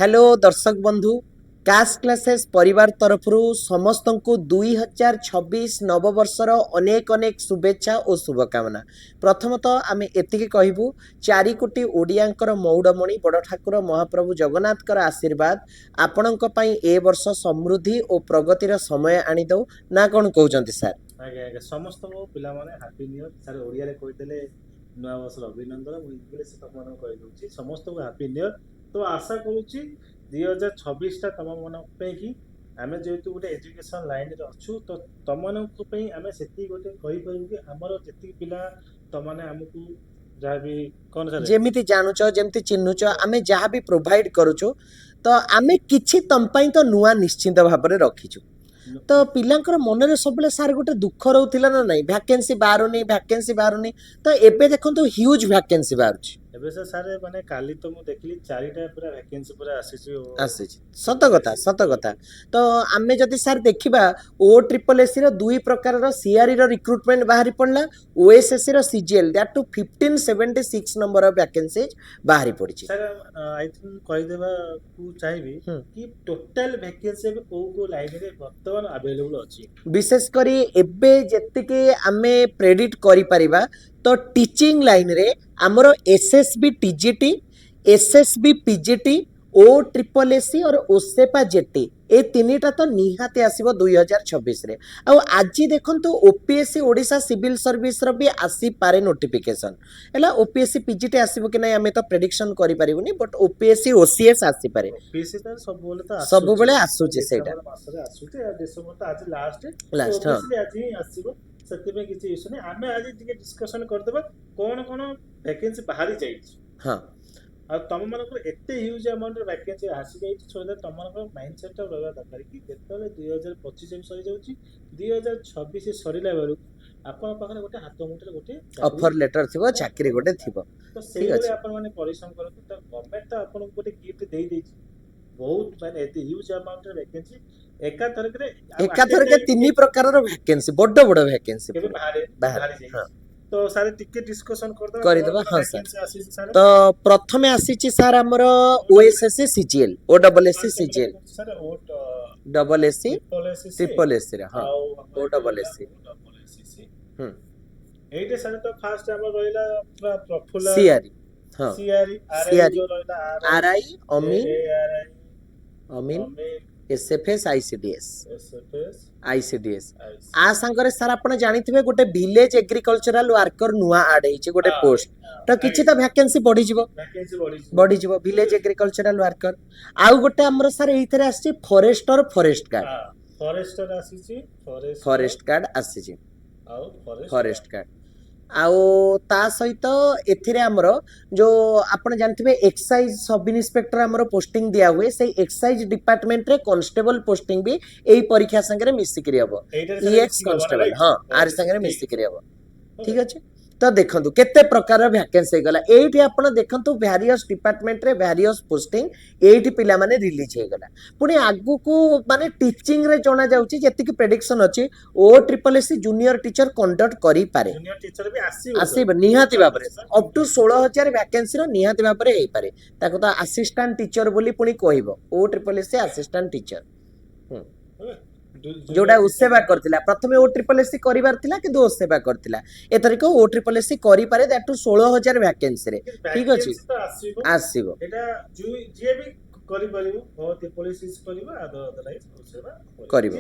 Hello दर्शक बंधु cast classes परिवार तरफ समस्त को 2026 नववर्षर अनेक अनेक शुभेच्छा और शुभकामना। प्रथमतः आम एति कहबू 4 कोटी ओडियांकर मौड़मणि बड़ ठाकुर महाप्रभु जगन्नाथकर आशीर्वाद आपणक पई ए वर्ष समृद्धि और प्रगतिर समय आनी दो ना कौन कहते सर। आज्ञा आज्ञा समस्त पिला माने happy new year sir Odia रे कहिदेले नया वर्ष अभिनंदन मु इंग्लिश तक मन कहि दउची समस्त को हैप्पी न्यू ईयर। तो आशा करूची 2026 टा तम मन पे कि आमे जेतु गोटे एजुकेशन लाइन रे अछु तो तम मन को पे आमे सेती गोटे कहि परु कि हमर जेती पिला तमाने हमकु जहा भी कोन सर जेमिति जानुच जेमिति चिन्हुच आमे जहा भी प्रोवाइड करूछु तो आमे किछि तम पई तो नुआ निश्चिंत भाबरे रखिछु। तो पिलांकर मनरे सबले सार गोटे दुख रहउथिला ना नहीं वैकेंसी बारुनी तो एबे देखंतु ह्यूज वैकेंसी बारुछि एबे से सारे माने काली तो मु देखली चारिटा पूरा वैकेंसी पूरा आसीछि सत कथा तो आमे जदि सार देखिबा ओ ट्रिपल एसी रो दुई प्रकार रो सीआरई रो रिक्रूटमेंट बाहरी पड़ला ओएसएससी रो CGL that to 1576 number of vacancies बाहरी पड़िछि। सर आई थिंक कहि देबा को चाहिबी कि टोटल वैकेंसी एबे को लाइन रे वर्तमान अवेलेबल अछि विशेष करी एबे जेतिके आमे प्रेडिक्ट करि परिबा तो टीचिंग लाइन रे हमरो एसएसबी टीजीटी एसएसबी पीजीटी ओ ट्रिपल एसी और ओसेपा जेटी ए तीनटा तो निहाते आसीबो 2026 रे। आ आज देखंतु ओपीएससी ओडिशा सिविल सर्विस रो भी आसी पारे नोटिफिकेशन एला ओपीएससी पीजीटी आसीबो कि नै हमें तो प्रेडिक्शन करि परिबुनी बट ओपीएससी ओसीएस आसी पारे ओपीएससी त सब बेले आसुचे सेटा मासरे आसुचे डिसेंबर त आज लास्ट हां आज ही आसीबो सत्य में किछि इशू नै हमें आज टिके डिस्कशन कर देबा कोन कोन वैकेंसी बाहरी जाई हां आ तम मन को एते ह्यूज अमाउंट रे वैकेंसी आसी जाई सो दैट तम मन को माइंडसेट रहबा दरकार कि जेतले 2025 में सरी जाउची 2026 सरीला बेलु आपन पाखरे गोटे हाथ मुठरे गोटे ऑफर लेटर थिबो चाकरी गोटे थिबो तो सेही बेले आपन माने परिश्रम करत त गवर्नमेंट त आपन गोटे गिफ्ट देई देछि बहुत माने एते ह्यूज अमाउंट रे वैकेंसी एका तरह के तीन प्रकार रो वैकेंसी बड़ बड़ वैकेंसी केबे बाहर हां तो सारे टिके डिस्कशन कर देबा हां सर। तो प्रथमे आसीची सर हमर OSSC CGL O double S C CGL sir O double S C triple S C रे हां ओ डबल एससी एटे सर तो फास्ट हमर रहिला पूरा प्रफुल्ल सीआरई हां सीआरई जो रहिला आरआई अमीन एसएफएस आईसीडीएस आ संगरे सर आपण जानिथिबे गोटे विलेज एग्रीकल्चरल वर्कर नुआ ऐड हेछि गोटे पोस्ट तो किछि त वैकेंसी बढ़ी जिवो विलेज एग्रीकल्चरल वर्कर आउ गोटे हमर सर एइथरे आछि फॉरेस्टर फॉरेस्ट गार्ड आसीछि फॉरेस्ट गार्ड आउ ता सहित एथिरे हमर जो आपण जानथिबे एक्साइज सब इन्स्पेक्टर हमर पोस्टिंग दिया हुए से एक्साइज डिपार्टमेंट रे कांस्टेबल पोस्टिंग भी एई परीक्षा संगे मिसी करी हबो ईएक्स कांस्टेबल हां आर संगे मिसी करी हबो ठीक अछि। तो देखंतु केते प्रकार वैकेंसी गला एठी आपण देखंतु वेरियस डिपार्टमेंट रे वेरियस पोस्टिंग एठी पिला माने रिलीज हे गला पुनी आगु को माने टीचिंग रे जणा जाउची जेति की प्रेडिक्शन अछि O triple SC junior teacher conduct करी पारे जूनियर टीचर भी आसी निहाती बाबरे अप टू 16000 वैकेंसी रो निहाती बाबरे हे पारे ताको तो असिस्टेंट टीचर बोली पुनी कहइबो ओ ट्रिपल एससी असिस्टेंट टीचर जोड़ा उसेवा करथिला प्रथमे ओ ट्रिपल एससी करिवार थिला कि दो सेवा करथिला एतरी को ओ ट्रिपल एससी करि पारे दैट टू 16000 वैकेंसी रे ठीक अछि आसीबो एटा जे भी करि परिबो बहुत पुलिस इस परिबो अदरवाइज सेवा करिबो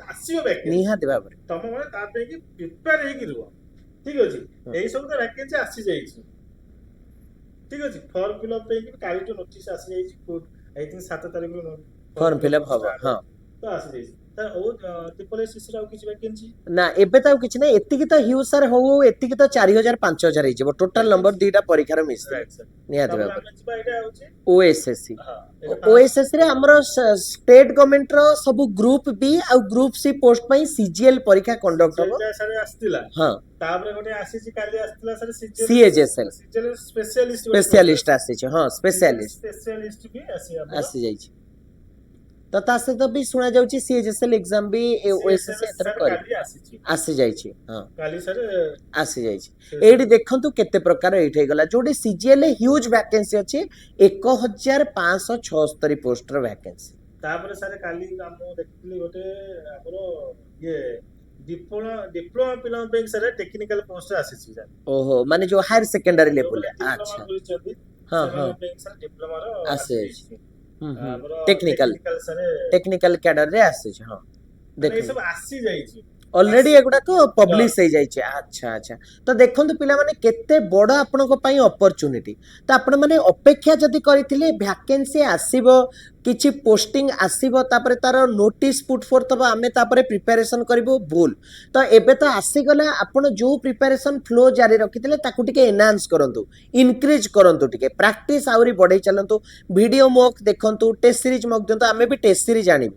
आसीबो वैकेंसी निहाती बाबरे तम माने ता पे कि प्रिपेयर हे किरबो ठीक अछि एई सब तो वैकेंसी आसी जाई छी ठीक अछि फॉर्म फिल अप पे कि काली तो नोटिस आसी जाई छी आई थिंक 7 तारिख रो फॉर्म फिल अप हबो हां तो आसी जाई सर ओ ट्रिपल एससी रा किछ वैकेंसी ना एबे त किछ नै एतिकी त ह्यू सर हो एतिकी त 4000 5000 हे जेबो टोटल नंबर दीटा परीक्षा रे मिस निहाती बाबरे ओएसएससी ओएसएससी रे हमरो स्टेट गवर्नमेंट रो सब ग्रुप बी आ ग्रुप सी पोस्ट पई सीजीएल परीक्षा कंडक्ट हबो सर आस्तिला हां ताबरे गोटे आसीची काली आस्तिला सर सीएचएसएल स्पेशलिस्ट आसीची हां स्पेशलिस्ट भी आसी जाई छी ତ ତା ସହିତ ବି ଶୁଣା ଯାଉଛି CHSL ଏକ୍ସାମ ବି OSSC ଏଥର ସାର୍ କରିବ। କାଲି ଆସିଛି ଆସି ଯାଇଛି ହଁ କାଲି ସାର୍ ଆସି ଯାଇଛି। ଏଇଠି ଦେଖନ୍ତୁ କେତେ ପ୍ରକାର ଏଇଠି ହେଇଗଲା ଯୋଉଠି CGL ହ୍ୟୁଜ ଭ୍ୟାକେନ୍ସି ଅଛି 1576 ପୋଷ୍ଟର ଭ୍ୟାକେନ୍ସି। ତାପରେ ସାର୍ କାଲି ମୁଁ ଦେଖିଥିଲି ଗୋଟେ ଆମର ଇଏ ଡିପ୍ଲୋମା ପିଲାଙ୍କ ପାଇଁ ସାର୍ ଟେକ୍ନିକାଲ ପୋଷ୍ଟ ଆସିଛି ସାର୍। ଓହୋ ମାନେ ଯୋଉ ହାୟର ସେକେଣ୍ଡାରୀ ଯୋଉମାନେ ଲେଭେଲ ଡିପ୍ଲୋମା ଆଚ୍ଛା କରିଛନ୍ତି ହଁ ହଁ ସେମାନଙ୍କ ପାଇଁ ସାର୍ ଡିପ୍ଲୋମାର ଆସିଯାଇଛି। ଆସିଯାଇଛି। ହୁଁ ଆମର technical technical sir technical cadre ରେ ଆସିଛି ହଁ ମାନେ ଏଇ ଦେଖନ୍ତୁ ସବୁ ଆସିଯାଇଛି। ଅଲରେଡି ଆସିଛି ଏଗୁଡାକ ହଁ ପବ୍ଲିଶ ହେଇଯାଇଛି। ଆଚ୍ଛା ଆଚ୍ଛା ତ ଦେଖନ୍ତୁ ପିଲାମାନେ କେତେ ବଡ ଆପଣଙ୍କ ପାଇଁ ଅପରଚ୍ୟୁନିଟି। ତ ଆପଣ ମାନେ ଅପେକ୍ଷା ଯଦି କରିଥିଲେ ଭ୍ୟାକେନ୍ସି ଆସିବ କିଛି ପୋଷ୍ଟିଂ ଆସିବ ତାପରେ ତାର ନୋଟିସ ପୁଟ୍ ଫୋର୍ଥ ହବ ଆମେ ତାପରେ ପ୍ରିପାରେସନ କରିବୁ ଭୁଲ। ତ ଏବେ ତ ଆସିଗଲା ଆପଣ ଯୋଉ ପ୍ରିପାରେସନ ଫ୍ଲୋ ଜାରି ରଖିଥିଲେ ତାକୁ ଟିକେ ଏନହାନ୍ସ କରନ୍ତୁ ଇନକ୍ରିଜ କରନ୍ତୁ ଟିକେ ପ୍ରାକ୍ଟିସ ଆହୁରି ବଢେଇ ଚାଲନ୍ତୁ ଭିଡିଓ ମକ୍ ଦେଖନ୍ତୁ ଟେଷ୍ଟ ସିରିଜ ମକ୍ ଦିଅନ୍ତୁ ଆମେ ବି ଟେଷ୍ଟ ସିରିଜ ଆଣିବୁ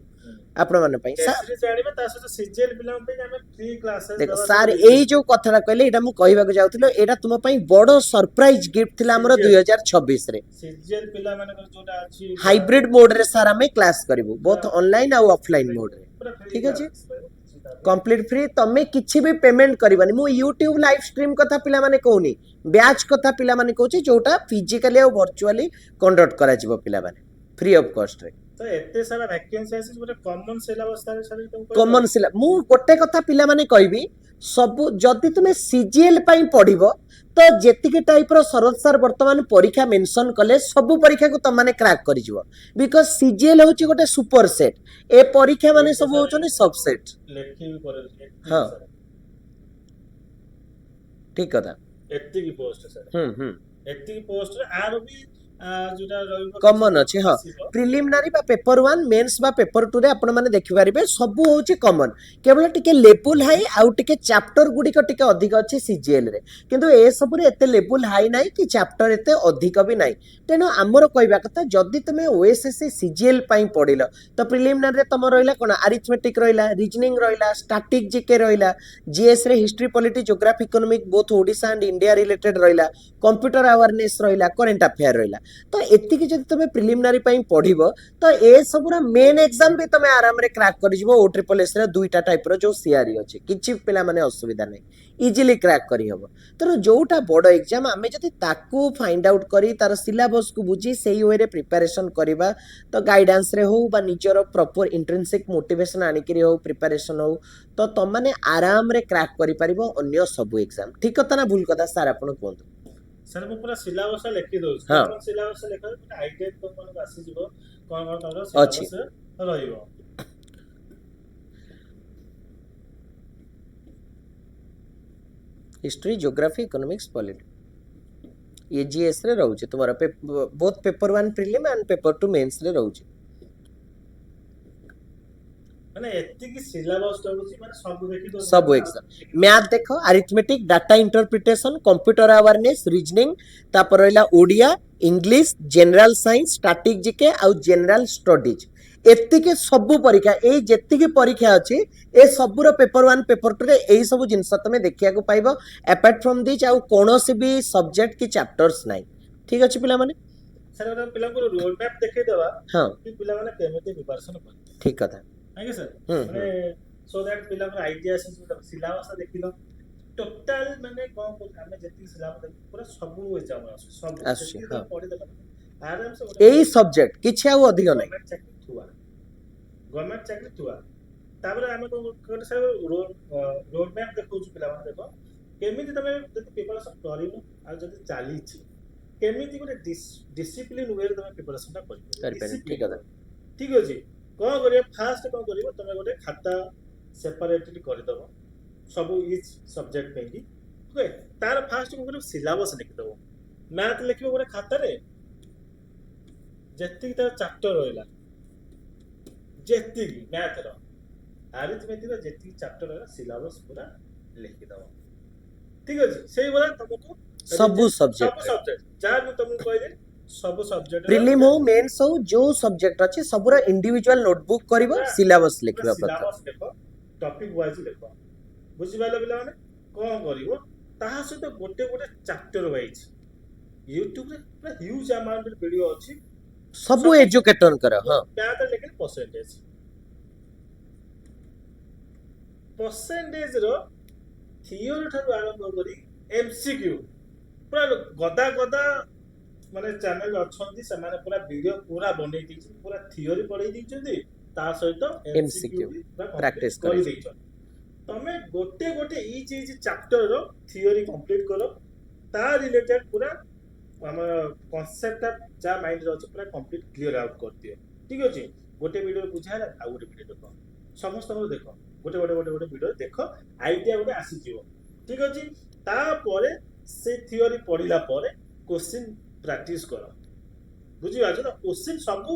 ଆପଣମାନଙ୍କ ପାଇଁ। ଟେଷ୍ଟ ଜାଣିବେ ତା ସହିତ ସିଜିଏଲ ପିଲାଙ୍କ ପାଇଁ ଆମେ ଫ୍ରି କ୍ଲାसेस ଦେଖ ଦେବା ସାର୍ ସବୁ ଏଇ ଯୋଉ କଥାଟା କହିଲେ ଏଇଟା ମୁଁ କହିବାକୁ ଯାଉଥିଲି ଏଇଟା ତୁମ ପାଇଁ ବଡ ସରପ୍ରାଇଜ ଗିଫ୍ଟ ଥିଲା ଆମର 2026 ରେ। ସିଜିଏଲ ପିଲାମାନଙ୍କର ଯୋଉଟା ଅଛି ହାଇବ୍ରିଡ ମୋଡରେ ସାର୍ ଆମେ କ୍ଲାସ କରିବୁ ବୋଥ ପୁରା ଅନଲାଇନ ଆଉ ଅଫଲାଇନ ମୋଡରେ। ପୁରା ଫ୍ରି ଠିକ ଅଛି କ୍ଲାसेस ରହିବ କିଛି ତା ପାଇଁ କମ୍ପ୍ଲିଟ ଫ୍ରି ତମେ କିଛି ବି ପେମେଣ୍ଟ କରିବନି ମୁଁ ୟୁଟ୍ୟୁବ ଲାଇଭ ଷ୍ଟ୍ରିମ୍ କଥା ପିଲାମାନେ କହୁନି ବ୍ୟାଚ୍ କଥା ପିଲାମାନେ କହୁଛି ଯୋଉଟା ଫିଜିକାଲି ଆଉ ଭର୍ଚୁଆଲି କଣ୍ଡକ୍ଟ କରାଯିବ ପିଲାମାନେ ଫ୍ରି ଅଫ କଷ୍ଟରେ। ତ ଏତେ ସାରା ଭ୍ୟାକେନ୍ସି ଆସିଛି ଗୋଟେ କମନ ସିଲାବସ୍ ସାର୍ ତମକୁ କମନ କହିପାରୁଛି। ସିଲା ମୁଁ ଗୋଟେ କଥା ପିଲାମାନେ କହିବି ସବୁ ଯଦି ତୁମେ CGL ପାଇଁ ପଢିବ ତ ଯେତିକି ଟାଇପର ଶରଦ ସାର୍ ବର୍ତ୍ତମାନ ପରୀକ୍ଷା ମେନସନ କଲେ ସବୁ ପରୀକ୍ଷାକୁ ତମମାନେ କ୍ରାକ୍ କରିଯିବ ବିକଜ CGL ହଉଛି ଗୋଟେ ସୁପର ସେଟ ଏ ପରୀକ୍ଷା ମାନେ ଏଇଟା ସବୁ ସାର୍ ହଉଛନ୍ତି ସବସେଟ। ଲେଖିବି ପରେ ହଁ ଏତିକି ସାର୍ ଠିକ କଥା ଏତିକି ପୋଷ୍ଟ ସାର୍ ହୁଁ ଏତିକି ପୋଷ୍ଟରେ ଆର ବି ଯୋଉଟା ରହିବ କିଛି କମନ ଅଛି ହଁ ଆସିବ ପ୍ରିଲିମିନାରୀ ବା ପେପର 1 ମେନ୍ସ ବା ପେପର 2 ରେ ଆପଣ ମାନେ ଦେଖିପାରିବେ ସବୁ ହଉଛି କମନ କେବଳ ଟିକେ ଲେବୁଲ ହାଇ ଆଉ ଟିକେ ଚାପ୍ଟର ଗୁଡିକ ଟିକେ ଅଧିକ ଅଛି CGL ରେ କିନ୍ତୁ ଏ ସବୁରେ ଏତେ ଲେବୁଲ ହାଇ ନାହିଁ କି ଚାପ୍ଟର ଏତେ ଅଧିକ ବି ନାହିଁ। ତେଣୁ ଆମର କହିବା କଥା ଯଦି ତୁମେ OSSC CGL ପାଇଁ ପଢିଲ ତ ପ୍ରିଲିମିନାରୀରେ ତମ ରହିଲା କଣ ଆରିଥମେଟିକ ରହିଲା ରିଜନିଂ ରହିଲା ଷ୍ଟାଟିକ ଜିକେ ରହିଲା GS ରେ history polity geography economic both Odisha and India related ରହିଲା କମ୍ପ୍ୟୁଟର ଆୱାରନେସ ରହିଲା କରେଣ୍ଟ ଆଫେୟାର ରହିଲା। ତ ଏତିକି ଯଦି ତମେ ପ୍ରିଲିମିନାରୀ ପାଇଁ ପଢିବ ତ ଏ ସବୁର ମେନ୍ ଏକ୍ସାମ ବି ତମେ ଆରାମରେ କ୍ରାକ୍ କରିଯିବ OSSS ର ଦୁଇଟା ଟାଇପର ଯୋଉ ସିଆରି ଅଛି କିଛି ପିଲାମାନେ ଅସୁବିଧା ନାହିଁ ଇଜିଲି କ୍ରାକ୍ କରିହବ। ତେଣୁ ଯୋଉଟା ବଡ ଏକ୍ସାମ ଆମେ ଯଦି ତାକୁ ଫାଇଣ୍ଡ ଆଉଟ କରି ତାର ସିଲାବସକୁ ବୁଝି ସେଇ ୱେରେ ପ୍ରିପାରେସନ କରିବା ତ ଗାଇଡାନ୍ସରେ ହଉ ବା ନିଜର ପ୍ରପର ଇଣ୍ଟ୍ରିନସିକ ମୋଟିଭେସନ ଆଣିକିରି ହଉ ପ୍ରିପାରେସନ ହଉ ତ ତମମାନେ ଆରାମରେ କ୍ରାକ୍ କରିପାରିବ ଅନ୍ୟ ସବୁ ଏକ୍ସାମ। ଠିକ କଥା ନା ଭୁଲ କଥା ସାର୍ ଆପଣ କୁହନ୍ତୁ। ସାର୍ ମୁଁ ପୁରା ସିଲାବସ ଲେଖି ଦଉଛି ହଁ କଣ ସିଲାବସ ଲେଖା ଗୋଟେ ଆଇଡିଆ ତମମାନଙ୍କୁ ଆସିଯିବ କଣ କଣ ତମର ଅଛି ସିଲାବସ ରହିବ। History geography economics polity EGS ରେ ରହୁଛି ତୁମର both paper 1 prelim and paper 2 mains ରେ ରହୁଛି। ମାନେ ଏତିକି ସିଲାବସ ରହୁଛି ମାନେ ସବୁ ଦେଖି ଦଉଛନ୍ତି ସବୁ ମାନେ ଆଉ ଏକ୍ସାମ କିଛି ମ୍ୟାଥ ଦେଖ arithmetic data interpretation computer awareness reasoning ତାପରେ ରହିଲା Odia English general science static GK ଆଉ ଜେନେରାଲ ଷ୍ଟଡିଜ ଏତିକି ସବୁ ପରୀକ୍ଷା ଏଇ ଯେତିକି ପରୀକ୍ଷା ଅଛି ଏ ସବୁର ପେପର 1 ପେପର 2 ରେ ଏଇ ସବୁ ଜିନିଷ ତମେ ଦେଖିବାକୁ ପାଇବ ଆପାର୍ଟ ଫ୍ରମ ଦିସ୍ ଆଉ କୌଣସି ବି ସବଜେକ୍ଟ କି ଚାପ୍ଟର୍ସ ନାହିଁ। ଠିକ ଅଛି ପିଲାମାନେ ସାର୍ ଗୋଟେ ପିଲାଙ୍କୁ ରୋଡ ମ୍ୟାପ ଦେଖେଇଦବା ହଁ କି ପିଲାମାନେ କେମିତି ପ୍ରିପାରେସନ କରିବେ ଠିକ କଥା ଆଜ୍ଞା ସାର୍ ମାନେ ହୁଁ ସୋ ଦ୍ୟାଟ ପିଲାଙ୍କର ଆଇଡିଆ ଆସିଯିବ ସିଲାବସ ଦେଖିଲ ଟୋଟାଲ ମାନେ କଣ କହୁଛି ଆମେ ଯେତିକି ସିଲାବସ ପୁରା ସବୁ ଏକ୍ସାମ ଆସୁଛି ସବୁ ଆସୁଛି ସେତିକି ହଁ ତମେ ପଢିଦେଲ ଆରାମସେ ଏଇ ସବଜେକ୍ଟ କିଛି ଆଉ ଅଧିକ ନାହିଁ। ଗଭର୍ଣ୍ଣମେଣ୍ଟ ଚାକିରି ଥୁଆ ଗଭର୍ଣ୍ଣମେଣ୍ଟ ଚାକିରି ଥୁଆ ତାପରେ ଆମେ କଣ ଗୋଟେ ସାର୍ ରୋଡ ମ୍ୟାପ ଦେଖଉଛୁ ପିଲାମାନେ ଦେଖ କେମିତି ତମେ ଯଦି ପ୍ରିପାରେସନ କରିନ ଆଉ ଯଦି ଚାଲିଛି କେମିତି ଗୋଟେ ଡିସିପ୍ଲିନ ୱେରେ ତମେ ପ୍ରିପାରେସନଟା କରିପାରିବ କରିପାରିବେ ଠିକ ଡିସିପ୍ଲିନ କଥା ଠିକ ଅଛି କଣ କରିବ ଫାଷ୍ଟ କଣ କରିବ ତମେ ଗୋଟେ ଖାତା ସେପାରେଟଲି କରିଦବ ସବୁ ଇଚ୍ ସବଜେକ୍ଟ ପାଇଁକି ଓକେ ତାର ଫାଷ୍ଟ କଣ କରିବ ସିଲାବସ ଲେଖିଦବ ମ୍ୟାଥ ଲେଖିବ ଗୋଟେ ଖାତାରେ ଯେତିକି ତାର ଚାପ୍ଟର ରହିଲା ଯେତିକି ମ୍ୟାଥର ଆରିଥମେଟିକର ଯେତିକି ଚାପ୍ଟର ରହିଲା ସିଲାବସ ପୁରା ଲେଖିଦବ ଠିକ ଅଛି ସେଇଭଳିଆ ତମକୁ ସବୁ ସବୁ ସବଜେକ୍ଟରେ ସବଜେକ୍ଟ ଯାହା ମୁଁ ତମକୁ କହିଲି ସବୁ ସବଜେକ୍ଟର ପ୍ରିଲିମ୍ ହଉ ମେନ୍ସ ହଉ ଯୋଉ ସବଜେକ୍ଟ ଅଛି ସବୁର ଇଣ୍ଡିଭିଜୁଆଲ ନୋଟବୁକ୍ କରିବ ପୁରା ସିଲାବସ ପୁରା ଲେଖିବା ପ୍ରଥମେ। ସିଲାବସ ଲେଖ ଟପିକ ୱାଇଜ ଲେଖ ବୁଝିପାରିଲ ପିଲାମାନେ କଣ କରିବ ତାହା ସହିତ ଗୋଟେ ଗୋଟେ ଚାପ୍ଟର ୱାଇଜ ୟୁଟ୍ୟୁବରେ ପୁରା ହ୍ୟୁଜ ଆମାଉଣ୍ଟର ଭିଡିଓ ଅଛି ସବୁ ଏଜୁକେଟରଙ୍କର ହଁ ମ୍ୟାଥ ଲେଖିଲେ ପରସେଣ୍ଟେଜ ର ଥିଓରି ଠାରୁ ଆରମ୍ଭ କରି ଏମସିକ୍ୟୁ ପୁରା ଗଦା ଗଦା ମାନେ ଚ୍ୟାନେଲ ଅଛନ୍ତି ସେମାନେ ପୁରା ଭିଡିଓ ପୁରା ବନେଇ ଦେଇଛନ୍ତି ପୁରା ଥିଓରି ପଢେଇ ଦେଇଛନ୍ତି ତା ସହିତ ଏମସିକ୍ୟୁ ବି ପ୍ରାକ୍ଟିସ କରି ଦେଇଛନ୍ତି ତମେ ଗୋଟେ ଗୋଟେ ଇଚ୍ ଚାପ୍ଟର ର ଥିଓରି କମ୍ପ୍ଲିଟ କର ତା ରିଲେଟେଡ ପୁରା ଆମର କନସେପ୍ଟଟା ଯାହା ମାଇଣ୍ଡରେ ଅଛି ପୁରା କମ୍ପ୍ଲିଟ କ୍ଲିୟର ଆଉଟ୍ କରିଦିଅ ଠିକ ଅଛି ଗୋଟେ ଭିଡିଓ ବୁଝା ହେଲା ଆଉ ଗୋଟେ ଭିଡିଓ ଦେଖ ସମସ୍ତଙ୍କର ଦେଖ ଗୋଟେ ଗୋଟେ ଗୋଟେ ଗୋଟେ ଭିଡିଓ ଦେଖ ଆଇଡିଆ ଗୋଟେ ଆସିଯିବ ଠିକ ଅଛି ତାପରେ ସେ ଥିଓରି ପଢିଲା ପରେ କ୍ୱେଶ୍ଚିନ୍ ପ୍ରାକ୍ଟିସ କର ବୁଝିପାରୁଛ ନା କ୍ୱେଶ୍ଚିନ୍ ସବୁ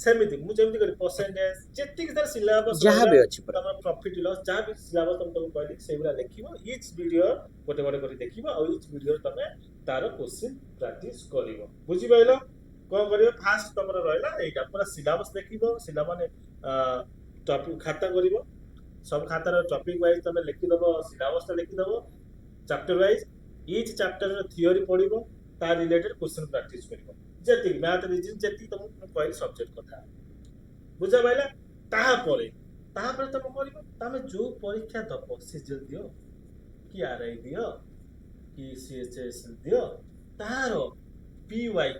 ସେମିତି ମୁଁ ଯେମିତି କରି ପରସେଣ୍ଟେଜ ଯେତିକି ତାର ସିଲାବସ୍ ଯାହା ବି ଅଛି ତମର ପ୍ରଫିଟ ଲସ୍ ଯାହା ବି ସିଲାବସ୍ ତମକୁ କହିଲି ସେଇଗୁଡ଼ା ଲେଖିବ ଇଚ୍ ଭିଡିଓ ଗୋଟେ ଗୋଟେ କରି ଦେଖିବ ଆଉ ଇଚ୍ ଭିଡିଓ ତମେ ତାର କ୍ୱେଶ୍ଚିନ୍ ପ୍ରାକ୍ଟିସ କରିବ ବୁଝିପାରିଲ କଣ କରିବ ଫାଷ୍ଟ ତମର ରହିଲା ଏଇଟା ପୁରା ସିଲାବସ୍ ଦେଖିବ ମାନେ ଟପିକ ଖାତା କରିବ ସବୁ ଖାତାର ଟପିକ ୱାଇଜ ତମେ ଲେଖିଦବ ସିଲାବସଟା ଲେଖିଦବ ଚାପ୍ଟର ୱାଇଜ ଇଚ୍ ଚାପ୍ଟରର ଥିଓରି ପଢିବ ତା ରିଲେଟେଡ କ୍ୱେଶ୍ଚିନ୍ ପ୍ରାକ୍ଟିସ କରିବ ଯେତିକି ମ୍ୟାଥ ରିଜନିଂ ଯେତିକି ତମକୁ କହିଲି ସବଜେକ୍ଟ କଥା ବୁଝା ପାଇଲା ତାପରେ ତମେ କରିବ ତମେ ଯୋଉ ପରୀକ୍ଷା ଦବ ସିଜିଏଲ ଦିଅ କି ଆରଆଇ ଦିଅ କି ସିଏଚଏସ୍ ଦିଅ ତାର ପିୱାଇ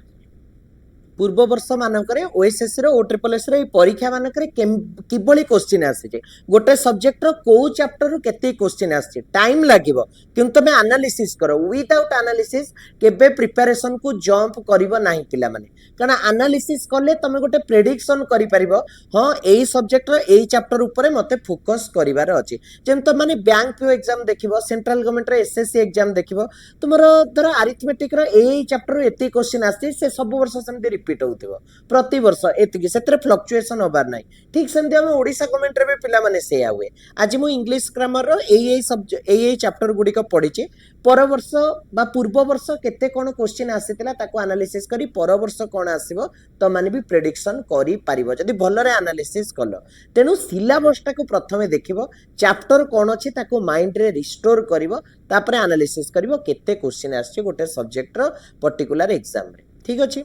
ପୂର୍ବ ବର୍ଷ ମାନଙ୍କରେ ଓଏସଏସ୍ ର OSSS ର ଏଇ ପରୀକ୍ଷା ମାନଙ୍କରେ କିଭଳି କ୍ୱେଶ୍ଚିନ୍ ଆସିଛି ଗୋଟେ ସବଜେକ୍ଟର କୋଉ ଚାପ୍ଟରରୁ କେତେ କ୍ୱେଶ୍ଚିନ୍ ଆସିଛି ଟାଇମ୍ ଲାଗିବ କିନ୍ତୁ ତମେ ଆନାଲିସିସ୍ କର ୱିଦାଉଟ୍ ଆନାଲିସିସ୍ କେବେ ପ୍ରିପାରେସନକୁ ଜମ୍ପ କରିବ ନାହିଁ ପିଲାମାନେ କାରଣ ଆନାଲିସିସ୍ କଲେ ତମେ ଗୋଟେ ପ୍ରେଡିକ୍ସନ କରିପାରିବ ହଁ ଏଇ ସବଜେକ୍ଟର ଏଇ ଚାପ୍ଟର ଉପରେ ମତେ ଫୋକସ୍ କରିବାର ଅଛି ଯେମିତି ତମେ ବ୍ୟାଙ୍କ ପିଓ ଏକ୍ଜାମ ଦେଖିବ ସେଣ୍ଟ୍ରାଲ ଗଭର୍ଣ୍ଣମେଣ୍ଟର ଏସଏସସି ଏକ୍ଜାମ ଦେଖିବ ତୁମର ଧର ଆରିଥମେଟିକ୍ର ଏଇ ଚାପ୍ଟରରୁ ଏତିକି କ୍ୱେଶ୍ଚିନ୍ ଆସିଛି ସେ ସବୁ ବର୍ଷ ସେମିତି ରିପିଟ୍ ହେଉଥିବ ପ୍ରତି ବର୍ଷ ଏତିକି ସେଥିରେ ଫ୍ଲକ୍ଚୁଏସନ୍ ହେବାର ନାହିଁ ଠିକ୍ ସେମିତି ଆମ ଓଡ଼ିଶା ଗଭର୍ଣ୍ଣମେଣ୍ଟରେ ବି ପିଲାମାନେ ସେଇଆ ହୁଏ ଆଜି ମୁଁ ଇଂଲିଶ ଗ୍ରାମରର ଏଇ ଚାପ୍ଟର ଗୁଡ଼ିକ ପଢ଼ିଛି ପର ବର୍ଷ ବା ପୂର୍ବ ବର୍ଷ କେତେ କ'ଣ କ୍ୱେଶ୍ଚିନ୍ ଆସିଥିଲା ତାକୁ ଆନାଲିସିସ୍ କରି ପର ବର୍ଷ କ'ଣ ଆସିବ ତମାନେ ବି ପ୍ରେଡିକ୍ସନ୍ କରିପାରିବ ଯଦି ଭଲରେ ଆନାଲିସିସ୍ କଲ ତେଣୁ ସିଲାବସ୍ଟାକୁ ପ୍ରଥମେ ଦେଖିବ ଚାପ୍ଟର କ'ଣ ଅଛି ତାକୁ ମାଇଣ୍ଡରେ ରିଷ୍ଟୋର କରିବ ତାପରେ ଆନାଲିସିସ୍ କରିବ କେତେ କ୍ୱେଶ୍ଚିନ୍ ଆସିଛି ଗୋଟେ ସବଜେକ୍ଟର ପର୍ଟିକୁଲାର ଏକ୍ଜାମରେ ଠିକ୍ ଅଛି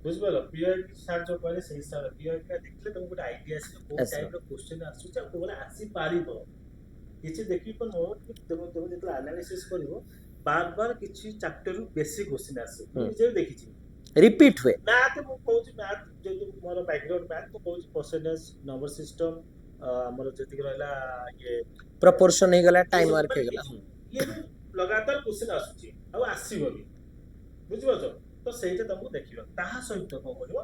ବୁଝିପାରିଲ ପିଆଇପି ସାର୍ ଯୋଉ କହିଲେ ସେଇ ହିସାବରେ ପିଆଇପି ଦେଖିଲେ ତମକୁ ଗୋଟେ ଆଇଡିଆ ଆସିବ କୋଉ ଟାଇପର କ୍ୱେଶ୍ଚିନ୍ ଆସୁଛି ଆଉ କୋଉମାନେ ଆସିପାରିବ କିଛି ଦେଖିବ ନୋଟ୍ ତମେ ଯେତେବେଳେ ଆନାଲିସିସ୍ କରିବ ବାର କିଛି ଚାପ୍ଟରରୁ ବେଶୀ କ୍ୱେଶ୍ଚିନ୍ ଆସିବ ମୁଁ ନିଜେ ଦେଖିଛି ରିପିଟ୍ ହୁଏ ମ୍ୟାଥ ମୁଁ କହୁଛି ମ୍ୟାଥ ଯେହେତୁ ମୋର ବ୍ୟାକଗ୍ରାଉଣ୍ଡ ମ୍ୟାଥ ମୁଁ କହୁଛି ପରସେଣ୍ଟେଜ ନମ୍ବର ସିଷ୍ଟମ ଆମର ଯେତିକି ରହିଲା ଇଏ ପ୍ରପୋର୍ସନ ହେଇଗଲା ଟାଇମ ୱାର୍କ ହେଇଗଲା ଇଏ ଲଗାତାର କ୍ୱେଶ୍ଚିନ୍ ଆସୁଛି ଆଉ ଆସିବ ବି ବୁଝିପାରୁଛ ତ ସେଇଟା ତମକୁ ଦେଖିବ ତାହା ସହିତ କଣ କରିବ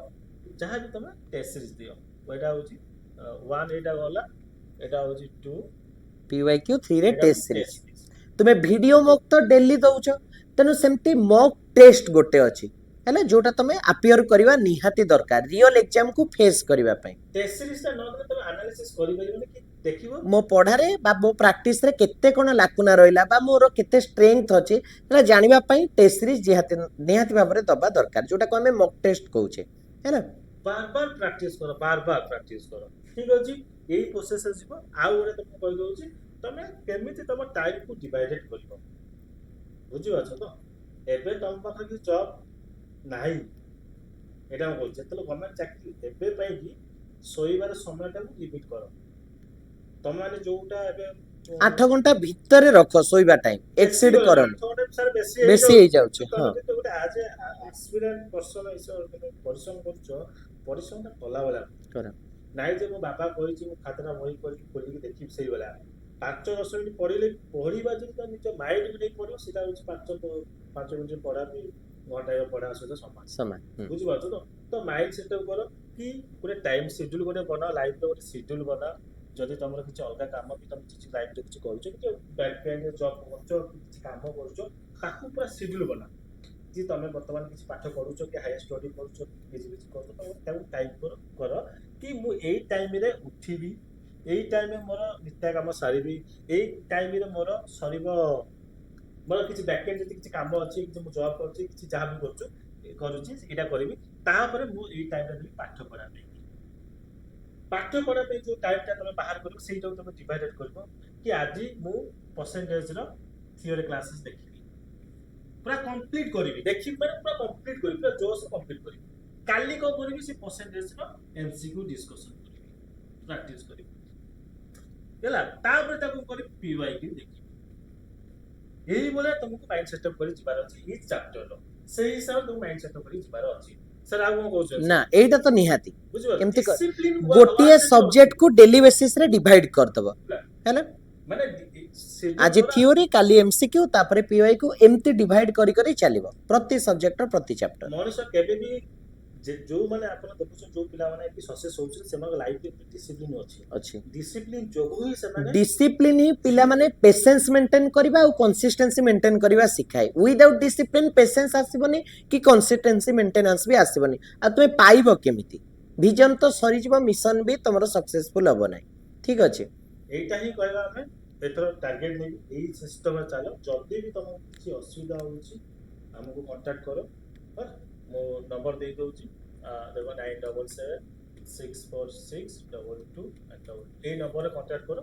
ଯାହା ବି ତମେ ଟେଷ୍ଟ ସିରିଜ ଦିଅ ଏଇଟା ହଉଛି 1 ଏଇଟା ଗଲା ଏଇଟା ହଉଛି 2 PYQ 3 ରେ ଟେଷ୍ଟ ସିରିଜ ତୁମେ ଭିଡିଓ ମକ୍ ତ ଡେଲି ଦଉଛ ତେଣୁ ସେମିତି ମକ୍ ଟେଷ୍ଟ ଗୋଟେ ଅଛି ହେଲା ଯୋଉଟା ତମେ ଆପିୟର କରିବା ନିହାତି ଦରକାର ରିଅଲ ଏକ୍ଜାମ କୁ ଫେସ୍ କରିବା ପାଇଁ ଟେଷ୍ଟ ସିରିଜଟା ନ ଦେଲେ ତମେ ଆନାଲିସିସ୍ କରିପାରିବନି କି ଦେଖିବ ମୋ ପଢାରେ ବା ମୋ ପ୍ରାକ୍ଟିସରେ କେତେ କ'ଣ ଲାକୁନା ରହିଲା ବା ମୋର କେତେ ଷ୍ଟ୍ରେଂଥ ଅଛି ସେଟା ଜାଣିବା ପାଇଁ ଟେଷ୍ଟ ସିରିଜ ନିହାତି ଭାବରେ ଦବା ଦରକାର ଯୋଉଟାକୁ ଆମେ ମକ୍ ଟେଷ୍ଟ କହୁଛେ ହେଲା ବାର ପ୍ରାକ୍ଟିସ କର ଠିକ ଅଛି ଏଇ ପ୍ରୋସେସରେ ଯିବ ଆଉ ଗୋଟେ ତମକୁ କହିଦଉଛି ତମେ କେମିତି ତମ ଟାଇମକୁ ଡିଭାଇଡେଡ କରିବ ବୁଝିପାରୁଛ ତ ଏବେ ତମ ପାଖରେ କିଛି ଜବ୍ ନାହିଁ ଏଇଟା ମୁଁ କହୁଛି ଯେତେବେଳେ ଗଭର୍ଣ୍ଣମେଣ୍ଟ ଚାକିରି ଏବେ ପାଇଁକି ଶୋଇବାର ସମୟଟାକୁ ଲିମିଟ୍ କର ତମେ ମାନେ ଯୋଉଟା ଏବେ 8 ଘଣ୍ଟା ଭିତରେ ରଖ ଶୋଇବା ଟାଇମ ଏକ୍ସିଡ୍ କରନି ବେଶୀ ହେଇଯାଉଛି ହଁ ଗୋଟେ ଆଜ ଆସ୍ପିରାଣ୍ଟ ପର୍ସନ ପରିଶ୍ରମ କରୁଛ ପରିଶ୍ରମଟା କଲା ଭଳିଆ ନାଇଁ ଯେ ମୋ ବାପା କହିଛି ମୁଁ ଖାତାଟା ବହି କରିକି ଖୋଲିକି ଦେଖିବି ସେଇଭଳିଆ 5-10 ମିନିଟ୍ ପଢିଲେ ପଢିବା ଯଦି ତ ନିଜ ମାଇଣ୍ଡକୁ ନେଇ ପଢିବ ସେଇଟା ହଉଛି 5 ମିନିଟ୍ ପଢା ବି ଘଣ୍ଟାଏ ପଢା ସହିତ ସମାନ ବୁଝିପାରୁଛ ତ ମାଇଣ୍ଡ ସେଟଅପ୍ କର କି ଗୋଟେ ଟାଇମ ସେଡ୍ୟୁଲ ଗୋଟେ ବନାଅ ଲାଇଫର ଗୋଟେ ସେଡ୍ୟୁଲ ବନାଅ ଯଦି ତମର କିଛି ଅଲଗା କାମ ବି ତମେ କିଛି ଲାଇଫରେ କିଛି କରୁଛ କି ବ୍ୟାକଗ୍ରାଉଣ୍ଡରେ ଜବ୍ କରୁଛ କିଛି କାମ କରୁଛ ତାକୁ ପୁରା ସେଡ୍ୟୁଲ ବନାଅ ଯେ ତମେ ବର୍ତ୍ତମାନ କିଛି ପାଠ ପଢୁଛ କି ହାୟର ଷ୍ଟଡି କରୁଛ କିଛି କରୁଛ ତମେ ତାକୁ ଟାଇମ୍ କର କି ମୁଁ ଏଇ ଟାଇମରେ ଉଠିବି ଏଇ ଟାଇମରେ ମୋର ନିତ୍ୟ କାମ ସାରିବି ଏଇ ଟାଇମରେ ମୋର ସରିବ ମୋର କିଛି ବ୍ୟାକଗ୍ରାଉଣ୍ଡ ଯଦି କିଛି କାମ ଅଛି କିଛି ମୁଁ ଜବ୍ କରୁଛି କିଛି ଯାହା ବି କରୁଛି ଏଇଟା କରିବି ତାପରେ ମୁଁ ଏଇ ଟାଇମରେ ଦେବି ପାଠ ପଢା ପାଇଁ ଯୋଉ ଟାଇମଟା ତମେ ବାହାର କରିବ ସେଇଟାକୁ ତମେ ଡିଭାଇଡେଡ କରିବ କି ଆଜି ମୁଁ ପରସେଣ୍ଟେଜର ଥିଓରି କ୍ଲାसेସ୍ ଦେଖିବି ପୁରା କମ୍ପ୍ଲିଟ କରିବି ଦେଖିବି ମାନେ ପୁରା କମ୍ପ୍ଲିଟ କରିବି ପୁରା ଜୋସ୍ କମ୍ପ୍ଲିଟ କରିବି काली को करिबि से परसेंटेज रो एमसीक्यू डिस्कशन करिबि प्रैक्टिस करिबि ହେଲା तापर ताको करि पीवाई की देखि एही बोले तुमको माइंड सेटअप करि जिबार अछि ई चैप्टर रो सेही हिसाब तुम माइंड सेटअप करि जिबार अछि सर आ कोन कहउछ ना एटा तो निहाती बुझिबो एमती डिसिप्लिन गोटिए सब्जेक्ट को डेली बेसिस रे डिवाइड कर दबो हैला माने आज थियोरी काली एमसीक्यू तापर पीवाई को एमती डिवाइड करी करी चलिबो प्रति सब्जेक्ट रो प्रति चैप्टर मनुष्य केबे भी जो माने आपण देखुछ जो पिला माने कि सक्सेस होउछ सेमान लाइफ के डिसिप्लिन अछि डिसिप्लिन जोगु ही से माने डिसिप्लिन ही पिला माने पेशेंस मेंटेन करबा और कंसिस्टेंसी मेंटेन करबा सिखाए विदाउट डिसिप्लिन पेशेंस आसीबनी कि कंसिस्टेंसी मेंटेनेंस भी आसीबनी आ तुमे पाइबो केमिति विजन तो सरी जीव मिशन भी तमरो सक्सेसफुल होबो नै ठीक अछि एटा ही कहला हमें एथरो टारगेट नै एई सिस्टम में चलो जल्दी भी तुम किसी असुविधा होउछि हमको कांटेक्ट करो पर मो नंबर दे दोछि देखो 97764622 ए नंबर कांटेक्ट करो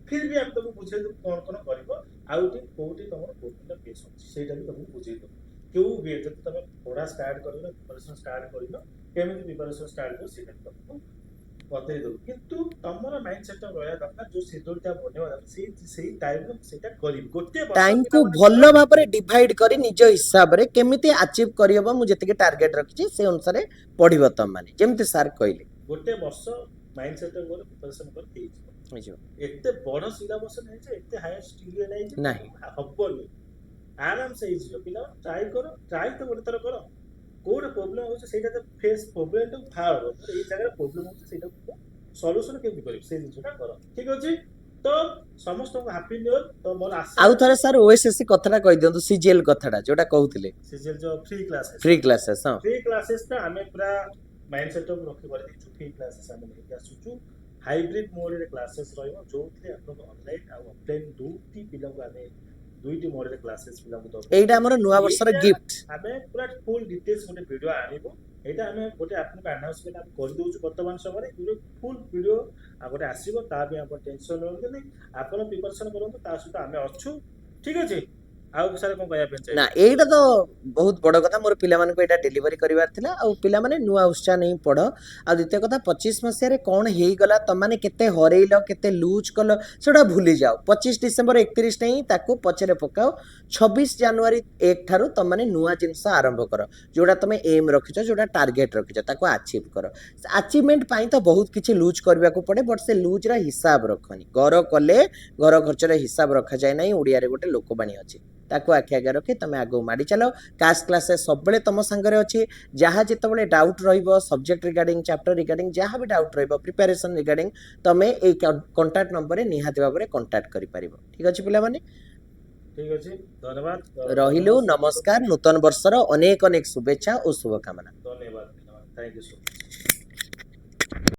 फिर भी हम तुमको बुझे दो कोन कोन करबो आउटी कोउटी तमर कोउटी पेस होछि सेटा भी तुमको बुझे दो क्यों भी जब तुम पढ़ा स्टार्ट करिलो प्रिपरेशन स्टार्ट करिलो केमिति प्रिपरेशन स्टार्ट करो सेटा तुमको बतै दो किंतु तमर माइंड सेट रहया दरकार जो शेड्यूलटा बनेवा सेही टाइम रो सेटा करिब गोटे टाइम को भलो भाबरे डिवाइड करी निज हिसाब रे केमिति अचीव करियबो मु जति के टारगेट रखछि से अनुसार पढिबो तम माने जेमति सर कहले गोटे वर्ष माइंड सेट कर प्रिपरेशन कर देइछ एते बड़ सिलेबस नै जे एते हायर स्टूडियो नै जे नहीं हबनी आराम से इजी पिला ट्राई करो ट्राई तो गोटे तरह करो कोड प्रॉब्लम हो सेटा तो फेस प्रॉब्लम तो थार ए जगह प्रॉब्लम हो सेटा सॉल्यूशन केमि करिब से जिनिसटा करो ठीक अछि तो समस्त को हैप्पी न्यू ईयर तो मोर आशा आउ थरे सर ओएसएससी कथाटा कहि दियंतु सीजीएल कथाटा जोटा कहउतिले सीजीएल जो फ्री क्लासेस हां फ्री क्लासेस ता हमें पूरा माइंड सेटअप रखि बारे छु फ्री क्लासेस हमें लेके आसुछु हाइब्रिड मोड रे क्लासेस रहइबो जोथि आपन ऑनलाइन आ ऑफलाइन दुटी पिला को हमें दुईटी मोड रे क्लासेस पिला को दो एटा हमर नुवा वर्षर गिफ्ट हमें पूरा फुल डिटेल्स मोटे वीडियो आनिबो एटा हमें गोटे आपन अनाउंसमेंट हम कर दोछु वर्तमान समय रे फुल वीडियो आ गोटे आसीबो ता भी आप टेंशन रहंते नै आपन प्रिपरेशन करंतु ता सुता हमें अछु ठीक अछि आउ सारे कोन कहया पेन ना एटा तो बहुत बड़ कथा मोर पिला मानको एटा डिलीवरी करिवार थिला आ पिला माने नुवा उत्साह नहीं पढ़ आ द्वितीय कथा 25 मसिया रे कोन हेई गला त माने केते हरेइलो केते लूज कलो सेटा भूली जाओ 25 डिसेंबर 31 नहीं ताको पछरे पकाओ 26 जनवरी 1 थारु त माने नुवा जिंस आरंभ करो जोडा तमे एम रखिछो जोडा टारगेट रखिछो ताको अचीव करो अचीवमेंट पाई तो बहुत किछि लूज करबा को पड़े बट से लूज रा हिसाब रखनी घर कले घर खर्च रे हिसाब रखा जाय नाही ओडिया रे गोटे लोकबाणी अछि ताको आखि आगे रखी तुम आगो माड़ी चलो क्लास क्लासेस सब बेले तुम संगे अच्छी जहाँ जिते डाउट रहिबो सब्जेक्ट रिगार्डिंग चैप्टर रिगार्डिंग जहाँ भी डाउट रहिबो प्रिपरेशन रिगार्डिंग तुम ए कांटेक्ट नंबर रे निहाती भाबरे कांटेक्ट करि परिबो ठीक अछि पिला माने ठीक अछि धन्यवाद रहिलो नमस्कार नूतन वर्षर अनेक अनेक शुभेच्छा और शुभकामना धन्यवाद थैंक यू सो मच